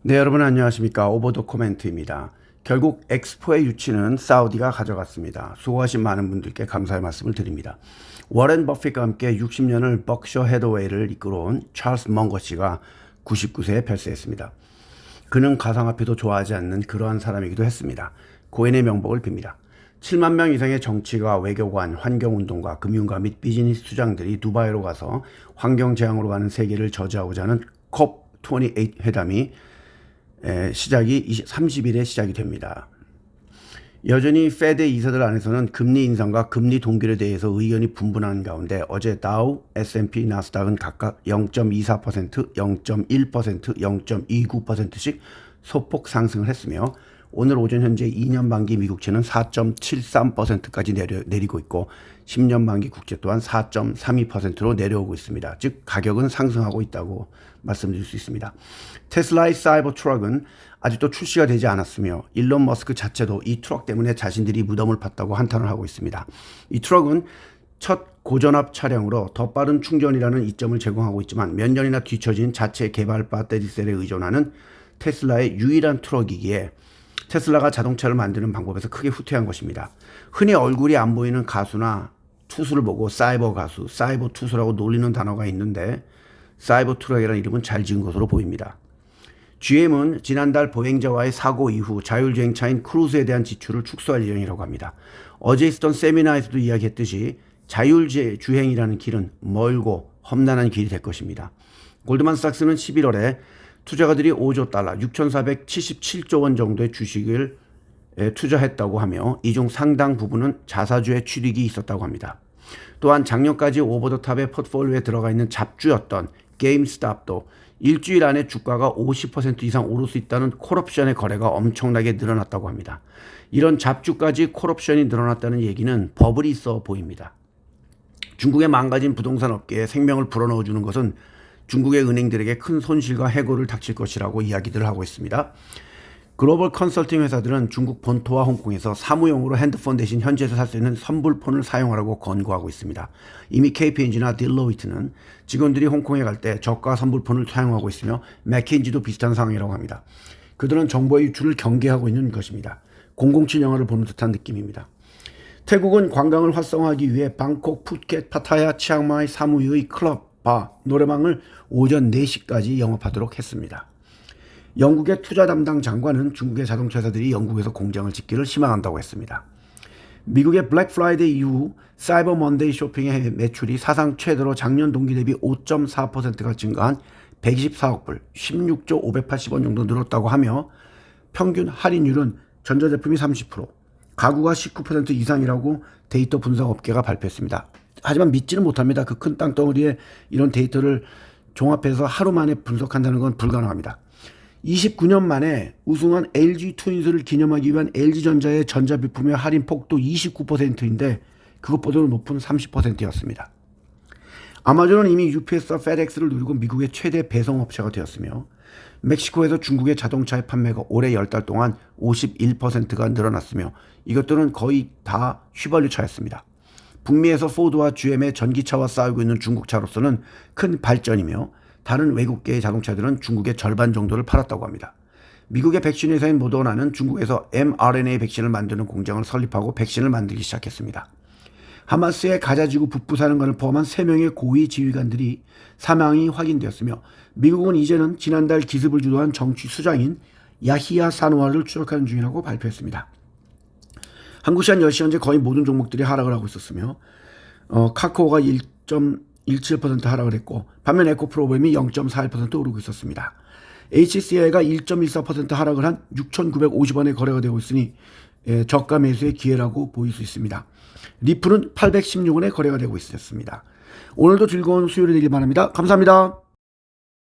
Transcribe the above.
네, 여러분 안녕하십니까. 오버더코멘트입니다. 결국 엑스포의 유치는 사우디가 가져갔습니다. 수고하신 많은 분들께 감사의 말씀을 드립니다. 워렌 버핏과 함께 60년을 버크셔 해더웨이를 이끌어온 찰스 멍거씨가 99세에 별세했습니다. 그는 가상화폐도 좋아하지 않는 그러한 사람이기도 했습니다. 고인의 명복을 빕니다. 7만 명 이상의 정치가, 외교관, 환경운동가, 금융가 및 비즈니스 투장들이 두바이로 가서 환경재앙으로 가는 세계를 저지하고자 하는 COP28 회담이 시작이 30일에 시작이 됩니다. 여전히 페드 이사들 안에서는 금리 인상과 금리 동결에 대해서 의견이 분분한 가운데 어제 다우, S&P, 나스닥은 각각 0.24%, 0.1%, 0.29%씩 소폭 상승을 했으며 오늘 오전 현재 2년 만기 미국채는 4.73%까지 내리고 있고 10년 만기 국채 또한 4.32%로 내려오고 있습니다. 즉 가격은 상승하고 있다고 말씀드릴 수 있습니다. 테슬라의 사이버 트럭은 아직도 출시가 되지 않았으며 일론 머스크 자체도 이 트럭 때문에 자신들이 무덤을 팠다고 한탄을 하고 있습니다. 이 트럭은 첫 고전압 차량으로 더 빠른 충전이라는 이점을 제공하고 있지만 몇 년이나 뒤처진 자체 개발 배터리셀에 의존하는 테슬라의 유일한 트럭이기에 테슬라가 자동차를 만드는 방법에서 크게 후퇴한 것입니다. 흔히 얼굴이 안 보이는 가수나 투수를 보고 사이버 가수, 사이버 투수라고 놀리는 단어가 있는데 사이버 트럭이라는 이름은 잘 지은 것으로 보입니다. GM은 지난달 보행자와의 사고 이후 자율주행차인 크루즈에 대한 지출을 축소할 예정이라고 합니다. 어제 있었던 세미나에서도 이야기했듯이 자율주행이라는 길은 멀고 험난한 길이 될 것입니다. 골드만삭스는 11월에 투자가들이 5조 달러, 6,477조 원 정도의 주식을 투자했다고 하며 이 중 상당 부분은 자사주의 취득이 있었다고 합니다. 또한 작년까지 오버더탑의 포트폴리오에 들어가 있는 잡주였던 게임스탑도 일주일 안에 주가가 50% 이상 오를 수 있다는 콜옵션의 거래가 엄청나게 늘어났다고 합니다. 이런 잡주까지 콜옵션이 늘어났다는 얘기는 버블이 있어 보입니다. 중국의 망가진 부동산 업계에 생명을 불어넣어주는 것은 중국의 은행들에게 큰 손실과 해고를 닥칠 것이라고 이야기들을 하고 있습니다. 글로벌 컨설팅 회사들은 중국 본토와 홍콩에서 사무용으로 핸드폰 대신 현지에서 살 수 있는 선불폰을 사용하라고 권고하고 있습니다. 이미 KPMG나 딜로이트는 직원들이 홍콩에 갈 때 저가 선불폰을 사용하고 있으며 맥킨지도 비슷한 상황이라고 합니다. 그들은 정보의 유출을 경계하고 있는 것입니다. 007 영화를 보는 듯한 느낌입니다. 태국은 관광을 활성화하기 위해 방콕, 푸켓, 파타야, 치앙마이, 사무이의 클럽, 바, 노래방을 오전 4시까지 영업하도록 했습니다. 영국의 투자 담당 장관은 중국의 자동차 회사들이 영국에서 공장을 짓기를 희망한다고 했습니다. 미국의 블랙 프라이데이 이후 사이버 먼데이 쇼핑의 매출이 사상 최대로 작년 동기 대비 5.4%가 증가한 124억 불, 16조 580원 정도 늘었다고 하며 평균 할인율은 전자제품이 30%, 가구가 19% 이상이라고 데이터 분석 업계가 발표했습니다. 하지만 믿지는 못합니다. 그 큰 땅덩어리에 이런 데이터를 종합해서 하루 만에 분석한다는 건 불가능합니다. 29년 만에 우승한 LG 트윈스를 기념하기 위한 LG전자의 전자비품의 할인 폭도 29%인데 그것보다도 높은 30%였습니다. 아마존은 이미 UPS와 FedEx를 누리고 미국의 최대 배송업체가 되었으며 멕시코에서 중국의 자동차의 판매가 올해 10달 동안 51%가 늘어났으며 이것들은 거의 다 휘발유 차였습니다. 북미에서 포드와 GM의 전기차와 싸우고 있는 중국차로서는 큰 발전이며 다른 외국계의 자동차들은 중국의 절반 정도를 팔았다고 합니다. 미국의 백신 회사인 모더나는 중국에서 mRNA 백신을 만드는 공장을 설립하고 백신을 만들기 시작했습니다. 하마스의 가자지구 북부사령관을 포함한 3명의 고위 지휘관들이 사망이 확인되었으며 미국은 이제는 지난달 기습을 주도한 정치 수장인 야히야 사누아를 추적하는 중이라고 발표했습니다. 한국 시간 10시 현재 거의 모든 종목들이 하락을 하고 있었으며 카카오가 1.17% 하락을 했고 반면 에코프로그램이 0.41% 오르고 있었습니다. HCI가 1.14% 하락을 한 6,950원에 거래가 되고 있으니 저가 매수의 기회라고 보일 수 있습니다. 리플은 816원에 거래가 되고 있었습니다. 오늘도 즐거운 수요일이 되길 바랍니다. 감사합니다.